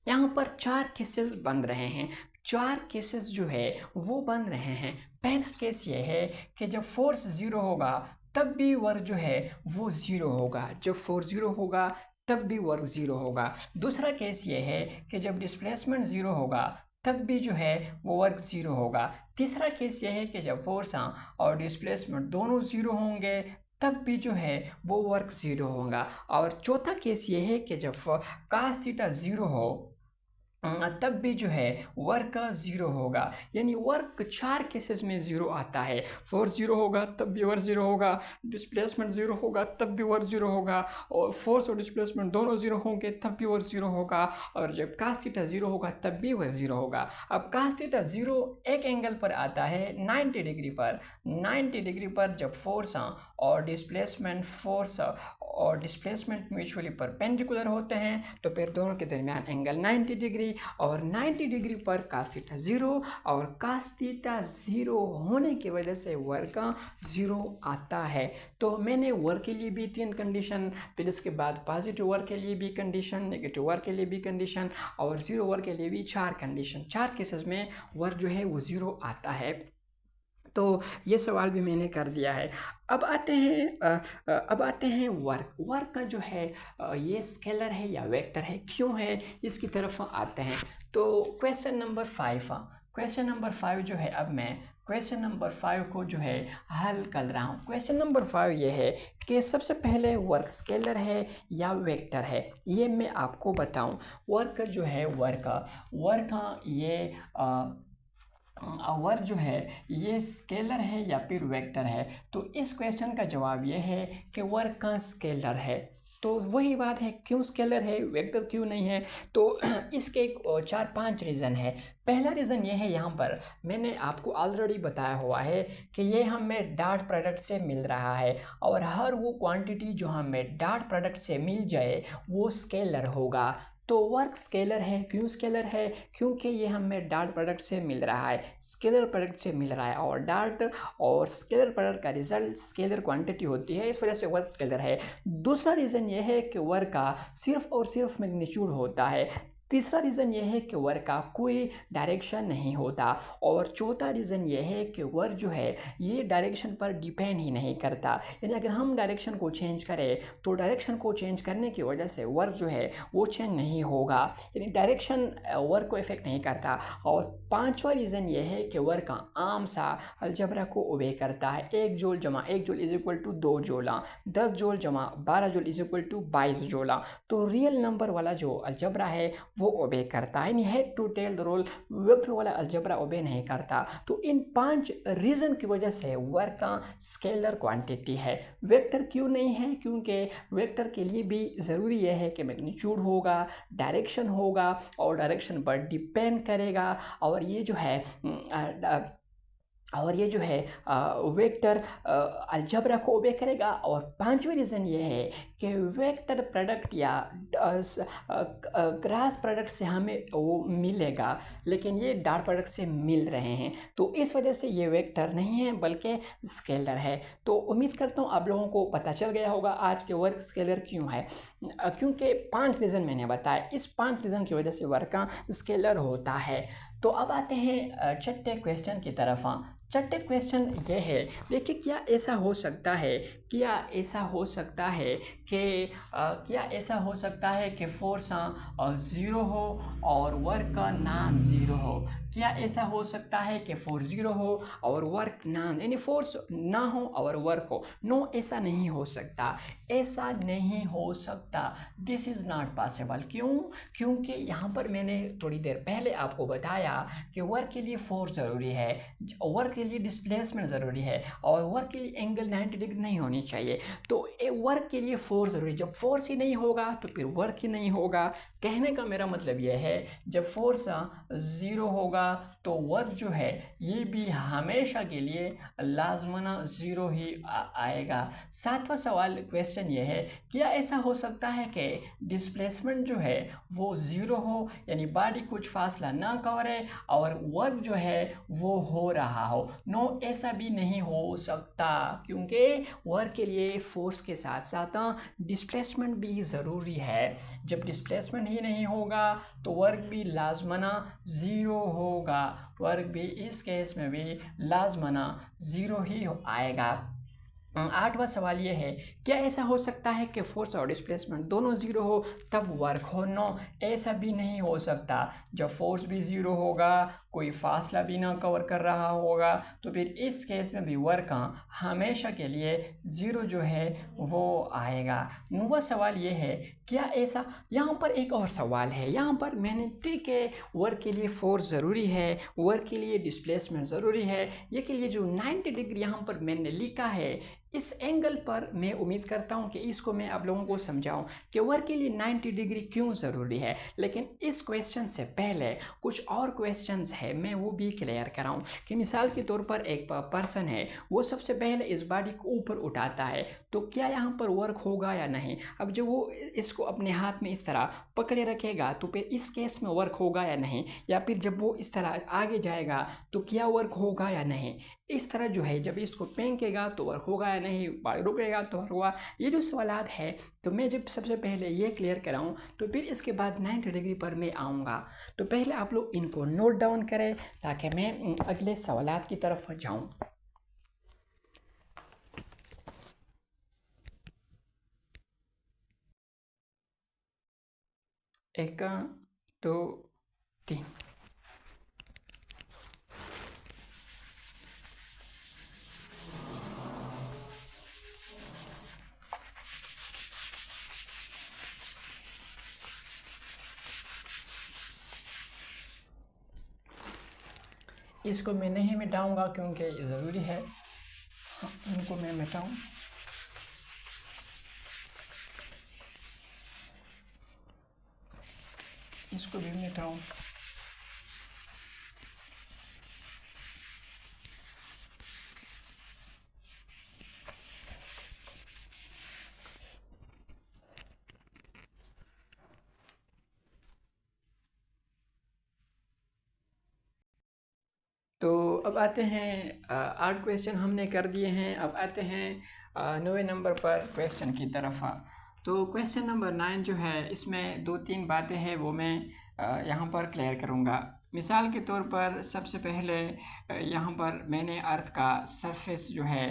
यहाँ पर 4 केसेस बन रहे हैं। 4 केसेस जो है वो बन रहे हैं। पहला केस ये है कि जब फोर्स 0 होगा तब भी वर्क जो है वो 0 होगा, जब फोर्स 0 होगा तब भी वर्क 0 होगा। दूसरा केस ये है कि जब डिस्प्लेसमेंट 0 होगा तब भी जो है वो वर्क 0 होगा। तीसरा केस ये है कि जब फोर्स और डिस्प्लेसमेंट दोनों 0 होंगे तब भी जो है वो वर्क 0 होगा। और चौथा केस ये है कि जब कास थीटा 0 हो तब भी जो है वर्क 0 होगा, यानी वर्क 4 केसेस में 0 आता है। फोर्स 0 होगा तब भी वर्क 0 होगा, डिस्प्लेसमेंट 0 होगा तब भी वर्क 0 होगा, और फोर्स और डिस्प्लेसमेंट दोनों 0 होंगे तब भी वर्क 0 होगा, और जब कास थीटा 0 होगा तब भी वर्क 0 होगा। अब कास थीटा 0 एक एंगल पर आता है 90 डिग्री पर। 90 डिग्री पर जब फोर्स और डिस्प्लेसमेंट म्यूचुअली परपेंडिकुलर होते हैं तो फिर दोनों के दरमियान एंगल 90 डिग्री, और 90 डिग्री पर कास थीटा 0, और कास थीटा 0 होने की वजह से वर्क 0 आता है। तो मैंने वर्क के लिए भी 3 कंडीशन, फिर इसके बाद पॉजिटिव वर्क के लिए भी कंडीशन, नेगेटिव वर्क के लिए भी कंडीशन, और 0 वर्क के लिए भी 4 कंडीशन। 4 केसेस में वर्क जो है वो 0 आता है। तो ये सवाल भी मैंने कर दिया है। अब आते हैं वर्क का जो है ये स्केलर है या वेक्टर है, क्यों है, इसकी तरफ आते हैं। तो क्वेश्चन नंबर 5 क्वेश्चन नंबर 5 जो है, अब मैं क्वेश्चन नंबर 5 को जो है हल कर रहा हूँ। क्वेश्चन नंबर 5 ये है कि सबसे पहले वर्क स्केलर है या वेक्टर है, ये मैं आपको बताऊँ। वर्क जो है, वर्क ये वर्क जो है ये स्केलर है या फिर वेक्टर है। तो इस क्वेश्चन का जवाब ये है कि वर्क का स्केलर है। तो वही बात है, क्यों स्केलर है, वेक्टर क्यों नहीं है? तो इसके एक 4-5 रीज़न है। पहला रीज़न ये है, यहाँ पर मैंने आपको ऑलरेडी बताया हुआ है कि ये हमें डॉट प्रोडक्ट से मिल रहा है, और हर वो क्वांटिटी जो हमें डॉट प्रोडक्ट से मिल जाए वो स्केलर होगा। तो वर्क स्केलर है। क्यों स्केलर है? क्योंकि ये हमें डॉट प्रोडक्ट से मिल रहा है, स्केलर प्रोडक्ट से मिल रहा है, और डॉट और स्केलर प्रोडक्ट का रिजल्ट स्केलर क्वांटिटी होती है, इस वजह से वर्क स्केलर है। दूसरा रीज़न ये है कि वर्क का सिर्फ और सिर्फ मैग्नीट्यूड होता है। तीसरा रीज़न ये है कि वर्क का कोई डायरेक्शन नहीं होता। और चौथा रीज़न ये है कि वर्क जो है ये डायरेक्शन पर डिपेंड ही नहीं करता। यानी अगर हम डायरेक्शन को चेंज करें तो डायरेक्शन को चेंज करने की वजह से वर्क जो है वो चेंज नहीं होगा, यानी डायरेक्शन वर्क को इफेक्ट नहीं करता। और पांचवा रीज़न ये है कि वर्क का आम सा अलजबरा को ओबे करता है। 1 जूल जमा 1 joule is equal to 2 joule, 10 joule जमा 12 जूल इज इक्वल टू 22 जूला। तो रियल नंबर वाला जो अलजबरा है वो ओबे करता है, यानी head to tail the rule vector वाला अलजबरा ओबे नहीं करता। तो इन 5 रीज़न की वजह से वर्क का स्केलर क्वांटिटी है। वेक्टर क्यों नहीं है? क्योंकि वेक्टर के लिए भी ज़रूरी यह है कि मैग्नीट्यूड होगा, डायरेक्शन होगा, और डायरेक्शन पर डिपेंड करेगा। और ये जो है वेक्टर अलजबरा को ओबे करेगा। और पांचवी रीज़न ये है कि वेक्टर प्रोडक्ट या क्रॉस प्रोडक्ट से हमें वो मिलेगा, लेकिन ये डॉट प्रोडक्ट से मिल रहे हैं, तो इस वजह से ये वेक्टर नहीं है बल्कि स्केलर है। तो उम्मीद करता हूँ आप लोगों को पता चल गया होगा आज के वर्क स्केलर क्यों है। क्योंकि 5 रीज़न मैंने बताया, इस 5 रीज़न की वजह से वर्क का स्केलर होता है। तो अब आते हैं छठे क्वेश्चन की तरफ। छठे क्वेश्चन ये है, देखिए क्या ऐसा हो सकता है, क्या ऐसा हो सकता है कि फोर्स 0 हो और वर्क का नॉन ज़ीरो हो? क्या ऐसा हो सकता है कि फोर्स 0 हो और वर्क नॉन, यानी फोर्स ना हो और वर्क हो? नो, ऐसा नहीं हो सकता, ऐसा नहीं हो सकता। This is not possible. क्यों? क्योंकि यहाँ पर मैंने थोड़ी देर पहले आपको बताया कि वर्क के लिए फोर्स ज़रूरी है, वर्क के लिए डिस्प्लेसमेंट ज़रूरी है, और वर्क के लिए एंगल 90 डिग्री नहीं होनी चाहिए। तो वर्क के लिए फोर्स ज़रूरी, जब फोर्स ही नहीं होगा तो फिर वर्क ही नहीं होगा। कहने का मेरा मतलब यह है, जब फोर्स 0 होगा तो वर्क जो है ये भी हमेशा के लिए लाजमना 0 ही आएगा। 7वां सवाल क्वेश्चन ये है, क्या ऐसा हो सकता है कि डिस्प्लेसमेंट जो है वो 0 हो, यानी बॉडी कुछ फासला ना कवरे और वर्क जो है वो हो रहा हो? नो, ऐसा भी नहीं हो सकता, क्योंकि वर्क के लिए फोर्स के साथ साथ डिस्प्लेसमेंट भी ज़रूरी है। जब डिस्प्लेसमेंट ही नहीं होगा तो वर्क भी लाजमना 0 होगा, वर्क भी इस केस में भी लाजमना 0 ही आएगा। 8वां सवाल ये है, क्या ऐसा हो सकता है कि फोर्स और डिस्प्लेसमेंट दोनों 0 हो तब वर्क हो? नो, ऐसा भी नहीं हो सकता। जब फोर्स भी 0 होगा, कोई फासला भी ना कवर कर रहा होगा, तो फिर इस केस में भी वर्क हमेशा के लिए 0 जो है वो आएगा। 9वां सवाल ये है, क्या ऐसा, यहाँ पर एक और सवाल है, यहाँ पर मैंने, ठीक है, वर्क के लिए फोर्स ज़रूरी है, वर्क के लिए डिस्प्लेसमेंट ज़रूरी है, ये के लिए जो 90 डिग्री यहाँ पर मैंने लिखा है, इस एंगल पर मैं उम्मीद करता हूं कि इसको मैं आप लोगों को समझाऊं कि वर्क के लिए 90 डिग्री क्यों ज़रूरी है। लेकिन इस क्वेश्चन से पहले कुछ और क्वेश्चंस है, मैं वो भी क्लियर कराऊं। कि मिसाल के तौर पर एक पर्सन है, वो सबसे पहले इस बॉडी को ऊपर उठाता है, तो क्या यहाँ पर वर्क होगा या नहीं? अब जब वो इसको अपने हाथ में इस तरह पकड़े रखेगा तो फिर इस केस में वर्क होगा या नहीं? या फिर जब वो इस तरह आगे जाएगा तो क्या वर्क होगा या नहीं? इस तरह जो है, जब इसको फेंकेगा तो वर्क होगा या नहीं, रुकेगा तो वर्क होगा? ये जो सवालात है, तो मैं जब सबसे पहले ये क्लियर कराऊं तो फिर इसके बाद 90 डिग्री पर मैं आऊँगा। तो पहले आप लोग इनको नोट डाउन करें ताकि मैं अगले सवालात की तरफ जाऊँ। एक, दो, तीन। इसको मैं नहीं मिटाऊंगा क्योंकि ज़रूरी है। इनको मैं मिटाऊं, इसको भी मिटाऊं। तो अब आते हैं 8 क्वेश्चन हमने कर दिए हैं। अब आते हैं 9वें नंबर पर क्वेश्चन की तरफ। तो क्वेश्चन नंबर 9 जो है, इसमें 2-3 बातें हैं वो मैं यहाँ पर क्लियर करूँगा। मिसाल के तौर पर सबसे पहले यहाँ पर मैंने अर्थ का सरफेस जो है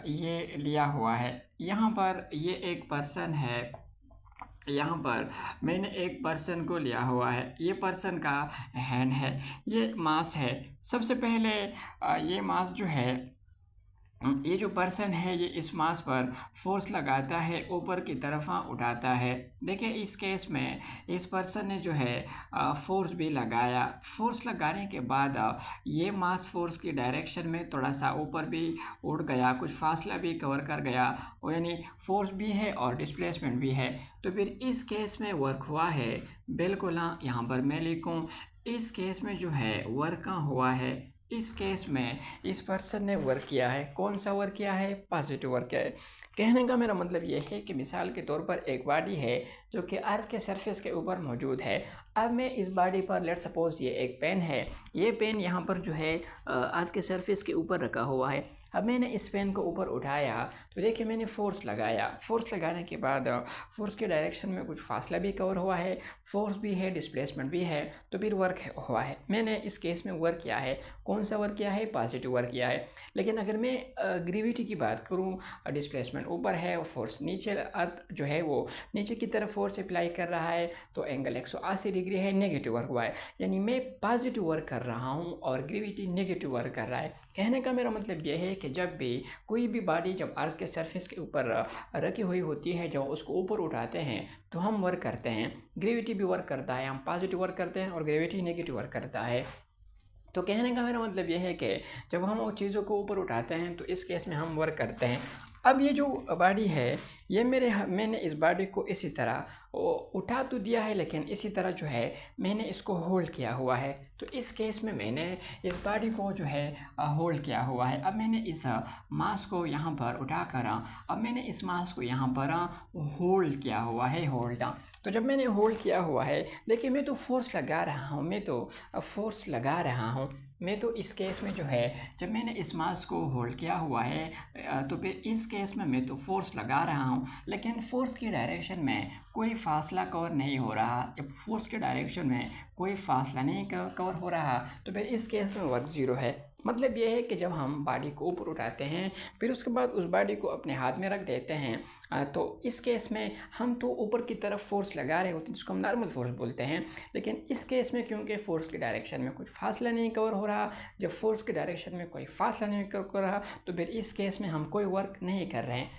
ये लिया हुआ है। यहाँ पर ये एक पर्सन है, यहाँ पर मैंने एक पर्सन को लिया हुआ है, ये पर्सन का हैंड है, ये मास है। सबसे पहले ये मास जो है, ये जो पर्सन है ये इस मास पर फोर्स लगाता है, ऊपर की तरफ उठाता है। देखिए इस केस में इस पर्सन ने जो है फोर्स भी लगाया। फोर्स लगाने के बाद ये मास फोर्स की डायरेक्शन में थोड़ा सा ऊपर भी उड़ गया, कुछ फासला भी कवर कर गया, यानी फोर्स भी है और डिस्प्लेसमेंट भी है। तो फिर इस केस में वर्क हुआ है, बिल्कुल यहाँ पर मैं लिखूँ, इस केस में जो है वर्क हुआ है। इस केस में इस पर्सन ने वर्क किया है। कौन सा वर्क किया है? पॉजिटिव वर्क किया है। कहने का मेरा मतलब ये है कि मिसाल के तौर पर एक बॉडी है जो कि अर्थ के सरफेस के ऊपर मौजूद है। अब मैं इस बॉडी पर लेट सपोज ये एक पेन है, ये पेन यहाँ पर जो है अर्थ के सरफेस के ऊपर रखा हुआ है। अब मैंने इस पेन को ऊपर उठाया तो देखिए मैंने फोर्स लगाया। फोर्स लगाने के बाद फोर्स के डायरेक्शन में कुछ फासला भी कवर हुआ है, फोर्स भी है, डिस्प्लेसमेंट भी है, तो फिर वर्क हुआ है। मैंने इस केस में वर्क किया है। कौन सा वर्क किया है? पॉजिटिव वर्क किया है। लेकिन अगर मैं ग्रेविटी की बात करूँ, डिस्प्लेसमेंट ऊपर है और फोर्स नीचे, अर्थ जो है वो नीचे की तरफ फोर्स अप्लाई कर रहा है, तो एंगल 180 डिग्री है, नेगेटिव वर्क हुआ है। यानी मैं पॉजिटिव वर्क कर रहा हूँ और ग्रेविटी नेगेटिव वर्क कर रहा है। कहने का मेरा मतलब यह है कि जब भी कोई भी बॉडी जब अर्थ के सरफेस के ऊपर रखी हुई होती है, जब उसको ऊपर उठाते हैं तो हम वर्क करते हैं, ग्रेविटी भी वर्क करता है, हम पॉजिटिव वर्क करते हैं और ग्रेविटी नेगेटिव वर्क करता है। तो कहने का मेरा मतलब यह है कि जब हम उन चीज़ों को ऊपर उठाते हैं तो इस केस में हम वर्क करते हैं। अब ये जो बॉडी है, ये मैंने इस बॉडी को इसी तरह उठा तो दिया है, लेकिन इसी तरह जो है मैंने इसको होल्ड किया हुआ है। तो इस केस में मैंने इस बॉडी को जो है होल्ड किया हुआ है। अब मैंने इस मास को यहाँ पर उठाकर अब मैंने इस मास को यहाँ पर होल्ड किया हुआ है, होल्ड। तो जब मैंने होल्ड किया हुआ है, देखिए मैं तो फोर्स लगा रहा हूँ, फोर्स लगा रहा हूँ। मैं तो इस केस में जो है जब मैंने इस मास को होल्ड किया हुआ है तो फिर इस केस में मैं तो फोर्स लगा रहा हूँ, लेकिन फोर्स की डायरेक्शन में कोई फासला कवर नहीं हो रहा। जब फोर्स के डायरेक्शन में कोई फासला नहीं कवर हो रहा तो फिर इस केस में वर्क ज़ीरो है। मतलब ये है कि जब हम बॉडी को ऊपर उठाते हैं फिर उसके बाद उस बॉडी को अपने हाथ में रख देते हैं, तो इस केस में हम तो ऊपर की तरफ फोर्स लगा रहे होते हैं, जिसको हम नॉर्मल फोर्स बोलते हैं। लेकिन इस केस में क्योंकि फोर्स की डायरेक्शन में कुछ फासला नहीं कवर हो रहा, जब फोर्स की डायरेक्शन में कोई फासला नहीं कवर हो रहा तो फिर इस केस में हम कोई वर्क नहीं कर रहे हैं,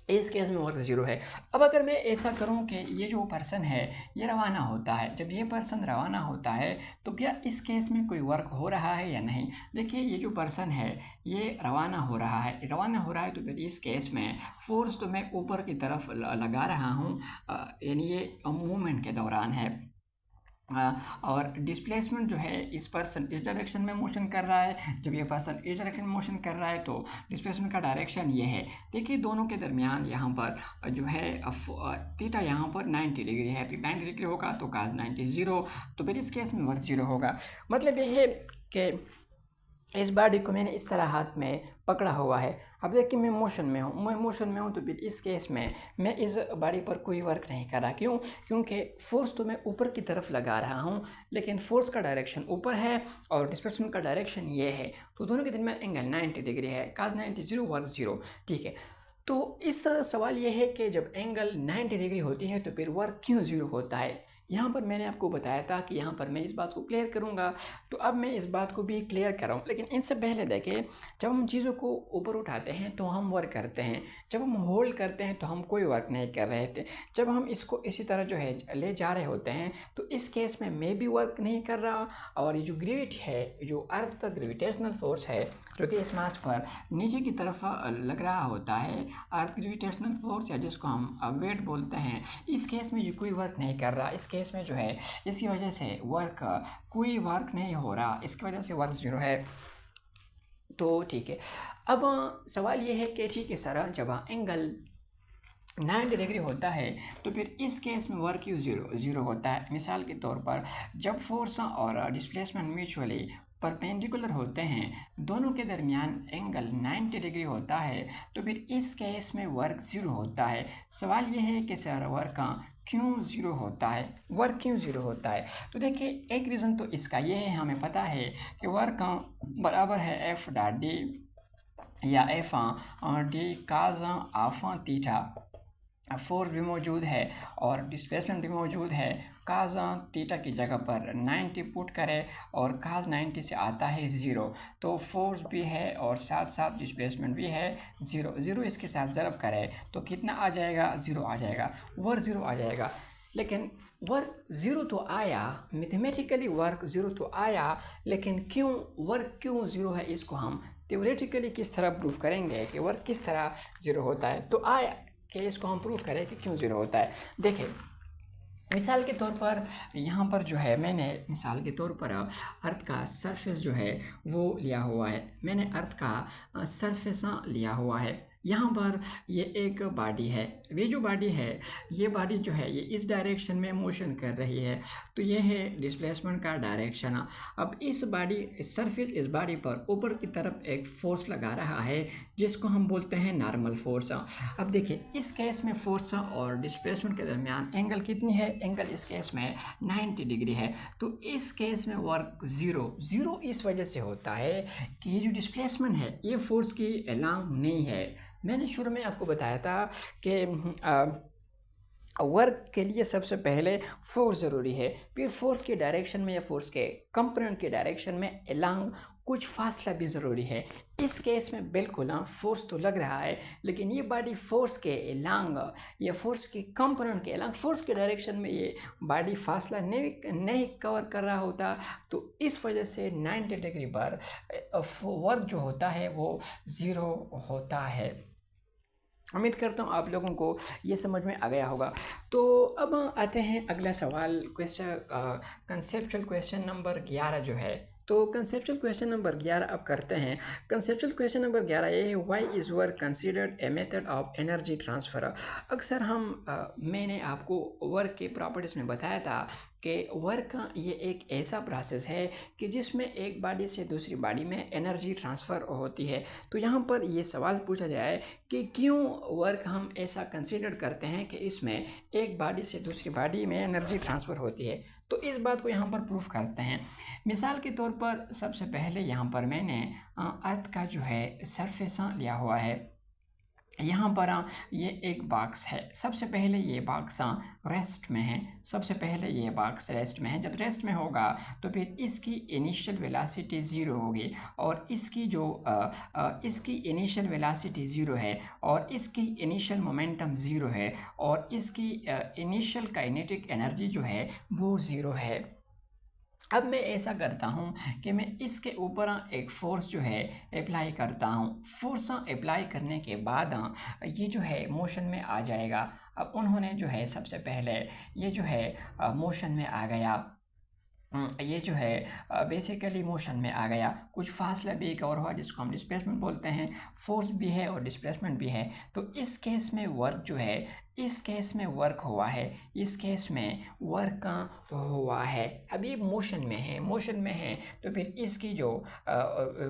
इस केस में वर्क ज़ीरो है। अब अगर मैं ऐसा करूं कि ये जो पर्सन है ये रवाना होता है, जब ये पर्सन रवाना होता है तो क्या इस केस में कोई वर्क हो रहा है या नहीं? देखिए ये जो पर्सन है ये रवाना हो रहा है, तो फिर इस केस में फोर्स तो मैं ऊपर की तरफ लगा रहा हूँ, यानी ये मूवमेंट के दौरान है। और डिस्प्लेसमेंट जो है इस पर्सन इस डायरेक्शन में मोशन कर रहा है, जब ये पर्सन इस डायरेक्शन में मोशन कर रहा है तो डिस्प्लेसमेंट का डायरेक्शन ये है। देखिए दोनों के दरमियान यहाँ पर जो है थीटा यहाँ पर 90 डिग्री है, तो 90 डिग्री होगा तो cos 90 ज़ीरो, तो फिर इस केस में वर्क ज़ीरो होगा। मतलब ये है कि इस बॉडी को मैंने इस तरह हाथ में पकड़ा हुआ है। अब देखिए मैं मोशन में हूँ, तो फिर इस केस में मैं इस बॉडी पर कोई वर्क नहीं कर रहा। क्यों? क्योंकि फोर्स तो मैं ऊपर की तरफ लगा रहा हूँ, लेकिन फोर्स का डायरेक्शन ऊपर है और डिस्प्लेसमेंट का डायरेक्शन ये है, तो दोनों के दरमियान एंगल 90 डिग्री है, cos 90 ज़ीरो, वर्क ज़ीरो। ठीक है, तो इस सवाल ये है कि जब एंगल 90 डिग्री होती है तो फिर वर्क क्यों ज़ीरो होता है? यहाँ पर मैंने आपको बताया था कि यहाँ पर मैं इस बात को क्लियर करूँगा, तो अब मैं इस बात को भी क्लियर कर रहा हूँ। लेकिन इनसे पहले देखिए, जब हम चीज़ों को ऊपर उठाते हैं तो हम वर्क करते हैं, जब हम होल्ड करते हैं तो हम कोई वर्क नहीं कर रहे थे। जब हम इसको इसी तरह जो है ले जा रहे होते हैं तो इस केस में मैं भी वर्क नहीं कर रहा, और ये जो ग्रेविटी है, जो अर्थ का ग्रेविटेशनल फोर्स है जो कि इस मास पर नीचे की तरफ लग रहा होता है, अर्थ ग्रेविटेशनल फोर्स या जिसको हम वेट बोलते हैं, इस केस में ये कोई वर्क नहीं कर रहा। इस केस में जो है इसकी वजह से कोई वर्क नहीं हो रहा, इसकी वजह से वर्क ज़ीरो है। तो ठीक है, अब सवाल ये है कि ठीक है सर, जब एंगल 90 डिग्री होता है तो फिर इस केस में वर्क क्यों ज़ीरो होता है। मिसाल के तौर पर जब फोर्स और डिस्प्लेसमेंट म्यूचुअली परपेंडिकुलर होते हैं, दोनों के दरमियान एंगल 90 डिग्री होता है, तो फिर इस केस में वर्क ज़ीरो होता है। सवाल ये है कि सर वर्क क्यों ज़ीरो होता है, वर्क क्यों ज़ीरो होता है। तो देखिए, एक रीज़न तो इसका ये है, हमें पता है कि वर्क बराबर है एफ डॉट डी या F D cause of theta. Force भी मौजूद है और डिस्प्लेसमेंट भी मौजूद है। काज थीटा की जगह पर 90 पुट करें और काज 90 से आता है ज़ीरो, तो फोर्स भी है और साथ साथ डिस्प्लेसमेंट भी है ज़ीरो इसके साथ ज़रब करें तो कितना आ जाएगा, ज़ीरो आ जाएगा, वर्क ज़ीरो आ जाएगा। लेकिन वर्क ज़ीरो तो आया, मैथमेटिकली वर्क ज़ीरो तो आया, लेकिन वर्क क्यों ज़ीरो है, इसको हम थ्योरेटिकली किस तरह प्रूफ करेंगे कि वर्क किस तरह ज़ीरो होता है। तो आया कि इसको हम प्रूफ करें कि क्यों ज़ीरो होता है। देखिए, मिसाल के तौर पर यहाँ पर जो है मैंने मिसाल के तौर पर अर्थ का सरफेस जो है वो लिया हुआ है, मैंने अर्थ का सरफेस लिया हुआ है। यहाँ पर ये एक बॉडी है, ये जो बॉडी है, ये बॉडी जो है ये इस डायरेक्शन में मोशन कर रही है, तो ये है डिस्प्लेसमेंट का डायरेक्शन। अब इस सरफेस इस बॉडी पर ऊपर की तरफ एक फोर्स लगा रहा है जिसको हम बोलते हैं नॉर्मल फोर्स। अब देखिए, इस केस में फोर्स और डिस्प्लेसमेंट के दरमियान एंगल कितनी है, एंगल इस केस में 90 डिग्री है। तो इस केस में वर्क ज़ीरो इस वजह से होता है कि ये जो डिस्प्लेसमेंट है ये फोर्स की अलाउ नहीं है। मैंने शुरू में आपको बताया था कि वर्क के लिए सबसे पहले फोर्स ज़रूरी है, फिर फोर्स के डायरेक्शन में या फोर्स के कंपोनेंट के डायरेक्शन में अलोंग कुछ फासला भी ज़रूरी है। इस केस में बिल्कुल फोर्स तो लग रहा है, लेकिन ये बॉडी फोर्स के अलोंग या फोर्स के कंपोनेंट के अलोंग फोर्स के डायरेक्शन में ये बॉडी फासला नहीं कवर कर रहा होता, तो इस वजह से 90 डिग्री पर वर्क जो होता है वो ज़ीरो होता है। उम्मीद करता हूँ आप लोगों को ये समझ में आ गया होगा। तो अब आते हैं अगला सवाल, कंसेप्चुअल क्वेश्चन नंबर 11 जो है। तो कंसेप्चुअल क्वेश्चन नंबर 11 अब करते हैं। कंसेप्चुअल क्वेश्चन नंबर 11 ये है, why is work considered a method of energy transfer. अक्सर मैंने आपको वर्क के प्रॉपर्टीज़ में बताया था कि वर्क ये एक ऐसा प्रोसेस है कि जिसमें एक बॉडी से दूसरी बॉडी में एनर्जी ट्रांसफ़र होती है। तो यहाँ पर ये सवाल पूछा जाए कि क्यों वर्क हम ऐसा कंसिडर करते हैं कि इसमें एक बॉडी से दूसरी बॉडी में एनर्जी ट्रांसफ़र होती है। तो इस बात को यहाँ पर प्रूफ करते हैं। मिसाल के तौर पर सबसे पहले यहाँ पर मैंने अर्थ का जो है सरफेस लिया हुआ है। यहाँ पर ये एक बॉक्स है, सबसे पहले ये बॉक्स रेस्ट में है, सबसे पहले ये बॉक्स रेस्ट में है। जब रेस्ट में होगा तो फिर इसकी इनिशियल वेलोसिटी ज़ीरो होगी और इसकी इनिशियल वेलोसिटी ज़ीरो है और इसकी इनिशियल मोमेंटम ज़ीरो है और इसकी इनिशियल काइनेटिक एनर्जी जो है वो ज़ीरो है। अब मैं ऐसा करता हूँ कि मैं इसके ऊपर एक फ़ोर्स जो है अप्लाई करता हूँ। फोर्स अप्लाई करने के बाद ये जो है मोशन में आ जाएगा। अब उन्होंने जो है सबसे पहले ये जो है मोशन में आ गया, ये जो है बेसिकली मोशन में आ गया, कुछ फासला भी कवर हुआ जिसको हम डिस्प्लेसमेंट बोलते हैं, फोर्स भी है और डिस्प्लेसमेंट भी है। तो इस केस में वर्क जो है, इस केस में वर्क हुआ है, इस केस में वर्क हुआ है। अब ये मोशन में है तो फिर इसकी जो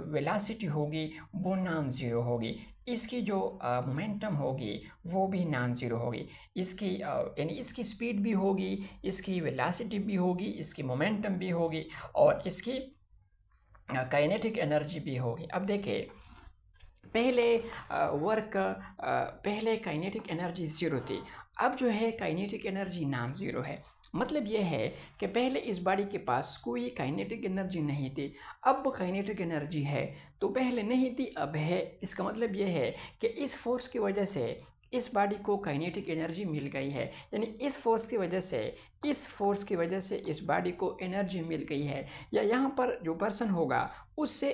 वेलोसिटी होगी वो नॉन ज़ीरो होगी, इसकी जो मोमेंटम होगी वो भी नॉन ज़ीरो होगी, इसकी यानी इसकी स्पीड भी होगी, इसकी वेलोसिटी भी होगी, इसकी मोमेंटम भी होगी और इसकी काइनेटिक एनर्जी भी होगी। अब देखिए, पहले काइनेटिक एनर्जी ज़ीरो थी, अब जो है काइनेटिक एनर्जी नॉन ज़ीरो है। मतलब ये है कि पहले इस बॉडी के पास कोई काइनेटिक एनर्जी नहीं थी, अब काइनेटिक एनर्जी है। तो पहले नहीं थी, अब है। इसका मतलब ये है कि इस फोर्स की वजह से इस बॉडी को काइनेटिक एनर्जी मिल गई है, यानी इस फोर्स की वजह से इस बॉडी को एनर्जी मिल गई है, या यहाँ पर जो पर्सन होगा उससे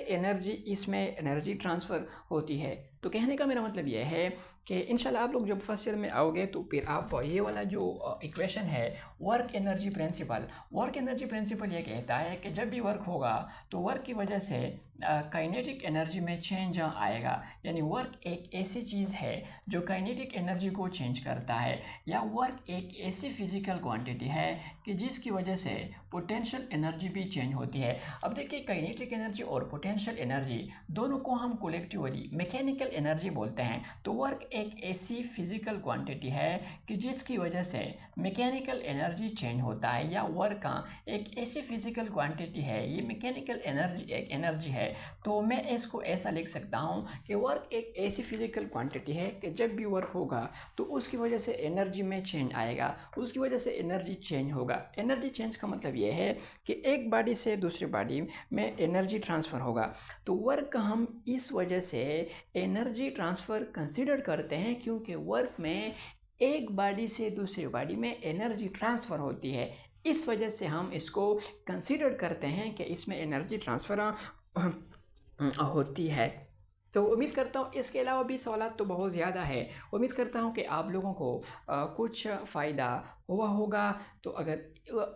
इसमें एनर्जी ट्रांसफ़र होती है। तो कहने का मेरा मतलब ये है कि इंशाल्लाह आप लोग जब फर्स्ट ईयर में आओगे तो फिर आप ये वाला जो इक्वेशन है वर्क एनर्जी प्रिंसिपल ये कहता है कि जब भी वर्क होगा तो वर्क की वजह से काइनेटिक एनर्जी में चेंज आएगा। यानी वर्क एक ऐसी चीज़ है जो काइनेटिक एनर्जी को चेंज करता है, या वर्क एक ऐसी फिज़िकल क्वांटिटी है कि जिसकी वजह से पोटेंशियल एनर्जी भी चेंज होती है। अब देखिए, काइनेटिक एनर्जी और पोटेंशियल एनर्जी दोनों को हम कोलेक्टिवली मैकेनिकल एनर्जी बोलते हैं। तो वर्क एक ऐसी फिज़िकल क्वांटिटी है कि जिसकी वजह से मैकेनिकल एनर्जी चेंज होता है, या वर्क का एक ऐसी फिज़िकल क्वांटिटी है, ये मैकेनिकल एनर्जी एक एनर्जी है। तो मैं इसको ऐसा लिख सकता हूँ कि वर्क एक ऐसी फिज़िकल क्वांटिटी है कि जब भी वर्क होगा तो उसकी वजह से एनर्जी में चेंज आएगा, उसकी वजह से एनर्जी चेंज होगा। एनर्जी चेंज का मतलब ये है कि एक बॉडी से दूसरी बॉडी में एनर्जी ट्रांसफ़र होगा। तो वर्क हम इस वजह से एनर्जी ट्रांसफ़र कंसीडर करते हैं, क्योंकि वर्क में एक बॉडी से दूसरी बॉडी में एनर्जी ट्रांसफ़र होती है। इस वजह से हम इसको कंसीडर करते हैं कि इसमें एनर्जी ट्रांसफ़र होती है। तो उम्मीद करता हूँ इसके अलावा भी सवाल तो बहुत ज़्यादा है। उम्मीद करता हूँ कि आप लोगों को कुछ फ़ायदा हुआ होगा। तो अगर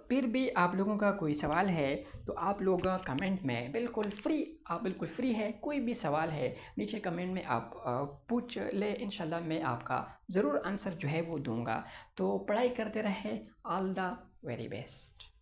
फिर भी आप लोगों का कोई सवाल है तो आप लोग कमेंट में बिल्कुल फ्री है, कोई भी सवाल है नीचे कमेंट में आप पूछ ले। इंशाल्लाह मैं आपका ज़रूर आंसर जो है वो दूंगा। तो पढ़ाई करते रहे। All the very best.